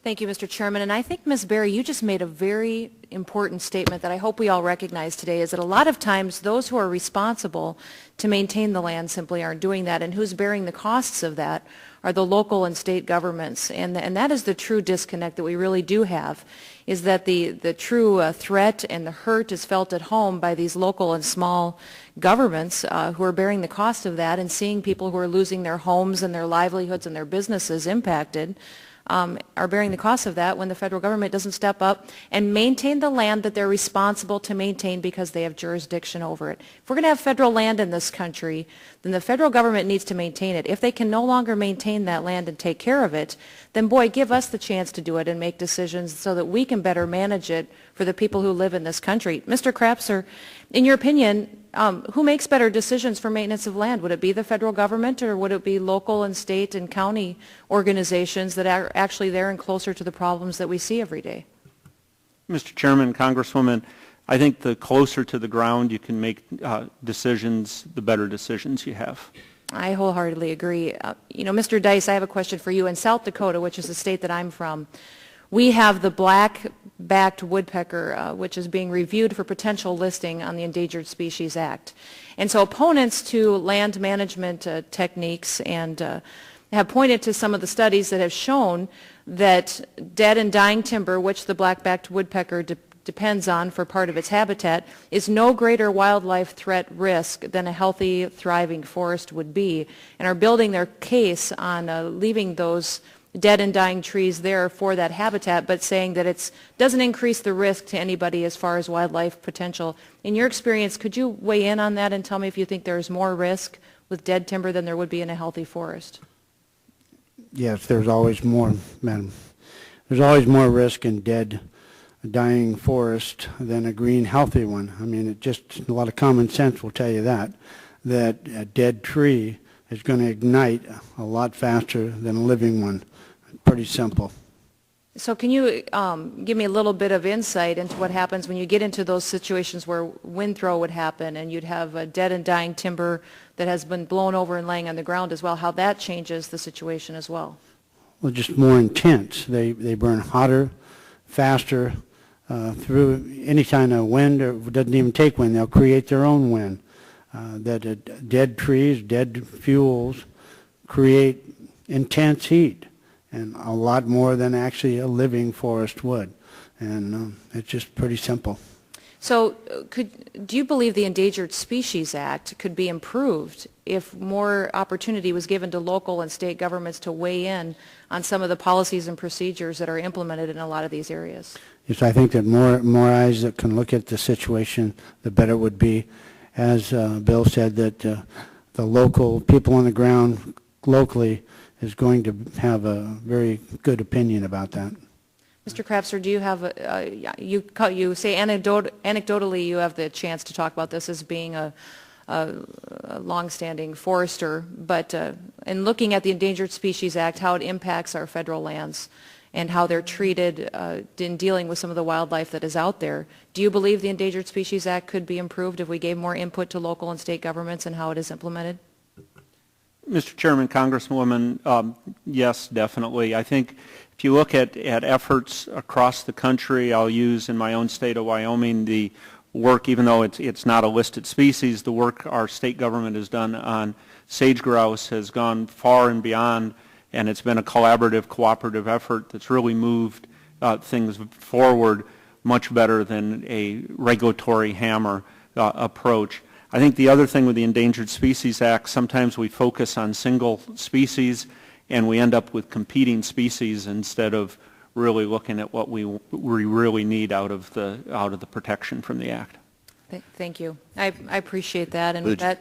Thank you, Mr. Chairman. And I think, Ms. Berry, you just made a very important statement that I hope we all recognize today, is that a lot of times those who are responsible to maintain the land simply aren't doing that, and who's bearing the costs of that are the local and state governments. And that is the true disconnect that we really do have, is that the true threat and the hurt is felt at home by these local and small governments who are bearing the cost of that, and seeing people who are losing their homes and their livelihoods and their businesses impacted are bearing the cost of that when the federal government doesn't step up and maintain the land that they're responsible to maintain because they have jurisdiction over it. If we're going to have federal land in this country, then the federal government needs to maintain it. If they can no longer maintain that land and take care of it, then boy, give us the chance to do it and make decisions so that we can better manage it for the people who live in this country. Mr. Krapser, in your opinion, who makes better decisions for maintenance of land? Would it be the federal government, or would it be local and state and county organizations that are actually there and closer to the problems that we see every day? Mr. Chairman, Congresswoman, I think the closer to the ground you can make decisions, the better decisions you have. I wholeheartedly agree. Mr. Dice, I have a question for you. In South Dakota, which is the state that I'm from, we have the black-backed woodpecker, which is being reviewed for potential listing on the Endangered Species Act. And so opponents to land management techniques and have pointed to some of the studies that have shown that dead and dying timber, which the black-backed woodpecker depends on for part of its habitat, is no greater wildlife threat risk than a healthy, thriving forest would be, and are building their case on leaving those dead and dying trees there for that habitat, but saying that it doesn't increase the risk to anybody as far as wildlife potential. In your experience, could you weigh in on that and tell me if you think there's more risk with dead timber than there would be in a healthy forest? Yes, there's always more, madam. There's always more risk in dead, dying forest than a green, healthy one. I mean, a lot of common sense will tell you that a dead tree is going to ignite a lot faster than a living one. Pretty simple. So can you give me a little bit of insight into what happens when you get into those situations where wind throw would happen and you'd have a dead and dying timber that has been blown over and laying on the ground as well, how that changes the situation as well? Well, just more intense. They burn hotter, faster, through any kind of wind, or it doesn't even take wind. They'll create their own wind. Dead trees, dead fuels create intense heat, and a lot more than actually a living forest would. And it's just pretty simple. So do you believe the Endangered Species Act could be improved if more opportunity was given to local and state governments to weigh in on some of the policies and procedures that are implemented in a lot of these areas? Yes, I think that more eyes that can look at the situation, the better it would be. As Bill said, that the local people on the ground locally is going to have a very good opinion about that. Mr. Krapser, do you have you say anecdotally you have the chance to talk about this as being a longstanding forester, but in looking at the Endangered Species Act, how it impacts our federal lands and how they're treated in dealing with some of the wildlife that is out there, do you believe the Endangered Species Act could be improved if we gave more input to local and state governments and how it is implemented? Mr. Chairman, Congresswoman, yes, definitely. I think if you look at efforts across the country, I'll use in my own state of Wyoming the work, even though it's not a listed species, the work our state government has done on sage grouse has gone far and beyond, and it's been a collaborative, cooperative effort that's really moved things forward much better than a regulatory hammer approach. I think the other thing with the Endangered Species Act, sometimes we focus on single species and we end up with competing species instead of really looking at what we really need out of the protection from the Act. Thank you. I appreciate that. And with that